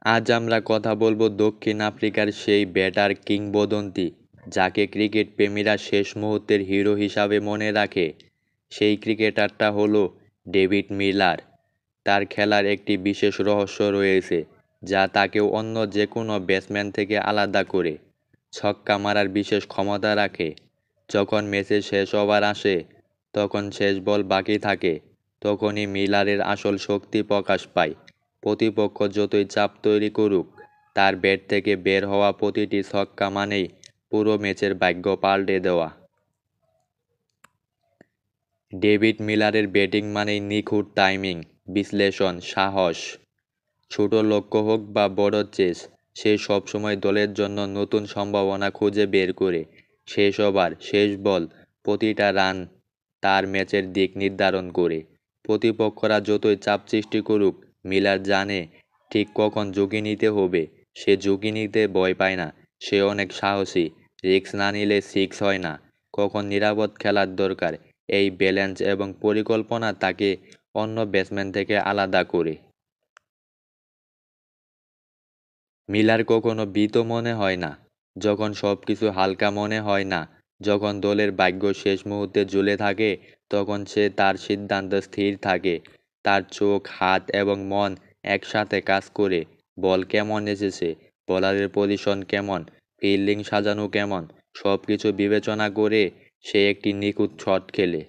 আজ আমরা কথা বলবো দক্ষিণ আফ্রিকার সেই ব্যাটার কিংবদন্তি যাকে ক্রিকেট প্রেমীরা শেষ মুহূর্তের হিরো হিসাবে মনে রাখে। সেই ক্রিকেটারটা হলো ডেভিড মিলার। তার খেলার একটি বিশেষ রহস্য রয়েছে যা তাকে অন্য যে কোনো ব্যাটসম্যান থেকে আলাদা করে। ছক্কা মারার বিশেষ ক্ষমতা রাখে। যখন ম্যাচের শেষ ওভার আসে, তখন শেষ বল বাকি থাকে, তখনই মিলারের আসল শক্তি প্রকাশ পায়। প্রতিপক্ষ যতই চাপ তৈরি করুক, তার ব্যাট থেকে বের হওয়া প্রতিটি ছক্কা মানেই পুরো ম্যাচের ভাগ্য পাল্টে দেওয়া। ডেভিড মিলারের ব্যাটিং মানেই নিখুঁত টাইমিং, বিশ্লেষণ, সাহস। ছোট লক্ষ্য হোক বা বড় চেস, সে সবসময় দলের জন্য নতুন সম্ভাবনা খুঁজে বের করে। শেষ ওভার, শেষ বল, প্রতিটা রান তার ম্যাচের দিক নির্ধারণ করে। প্রতিপক্ষরা যতই চাপ সৃষ্টি করুক, মিলার জানে ঠিক কখন ঝুঁকি নিতে হবে। সে ঝুঁকি নিতে ভয় পায় না। সে অনেক সাহসী। রিস্ক না নিলে সিক্স হয় না। কখন নিরাপদ খেলার দরকার, এই ব্যালেন্স এবং পরিকল্পনা তাকে অন্য ব্যাটসম্যান থেকে আলাদা করে। মিলার কখনো ভীত মনে হয় না। যখন সবকিছু হালকা মনে হয় না, যখন দলের ভাগ্য শেষ মুহূর্তে ঝুলে থাকে, তখন সে তার সিদ্ধান্ত স্থির থাকে। তার চোখ, হাত এবং মন একসাথে কাজ করে। বল কেমন এসেছে, বোলারের পজিশন কেমন, ফিল্ডিং সাজানো কেমন, সবকিছু বিবেচনা করে সে একটি নিখুঁত শট খেলে।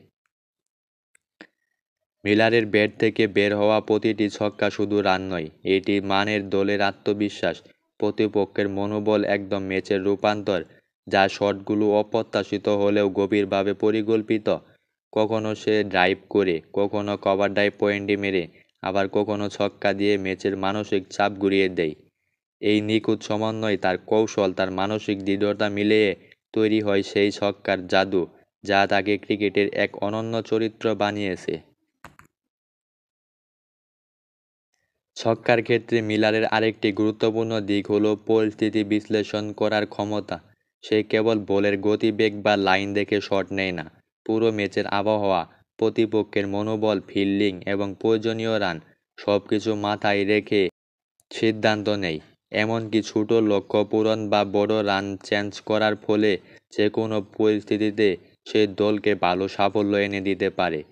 মিলারের ব্যাট থেকে বের হওয়া প্রতিটি ছক্কা শুধু রান নয়, এটি মানের দলের আত্মবিশ্বাস, প্রতিপক্ষের মনোবল, একদম ম্যাচের রূপান্তর। যা শটগুলো অপ্রত্যাশিত হলেও গভীরভাবে পরিকল্পিত। কখনো সে ড্রাইভ করে, কখনো কভার ড্রাইভ পয়েন্টে মেরে, আবার কখনো ছক্কা দিয়ে ম্যাচের মানসিক চাপ ঘুরিয়ে দেয়। এই নিখুঁত সমন্বয়, তার কৌশল, তার মানসিক দৃঢ়তা মিলিয়ে তৈরি হয় সেই ছক্কার জাদু যা তাকে ক্রিকেটের এক অনন্য চরিত্র বানিয়েছে। ছক্কার ক্ষেত্রে মিলারের আরেকটি গুরুত্বপূর্ণ দিক হলো পরিস্থিতি বিশ্লেষণ করার ক্ষমতা। সে কেবল বলের গতিবেগ বা লাইন দেখে শট নেয় না। পুরো ম্যাচের আবহাওয়া, প্রতিপক্ষের মনোবল, ফিল্ডিং এবং প্রয়োজনীয় রান সবকিছু মাথায় রেখে সিদ্ধান্ত নেয়। এমনকি ছোট লক্ষ্য পূরণ বা বড় রান চেঞ্জ করার ফলে যে কোনো পরিস্থিতিতে সে দলকে ভালো সাফল্য এনে দিতে পারে।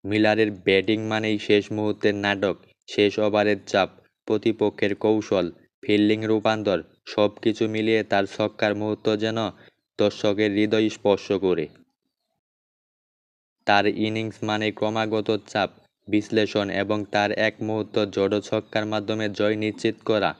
মিলারের ব্যাটিং মানেই শেষ মুহূর্তের নাটক, শেষ ওভারের চাপ, প্রতিপক্ষের কৌশল, ফিল্ডিং রূপান্তর, সবকিছু মিলিয়ে তার ছক্কার মুহূর্ত যেন দর্শকের হৃদয় স্পর্শ করে। তার ইনিংস মানে ক্রমাগত চাপ, বিশ্লেষণ এবং তার এক মুহূর্ত জড়ো ছক্কার মাধ্যমে জয় নিশ্চিত করা।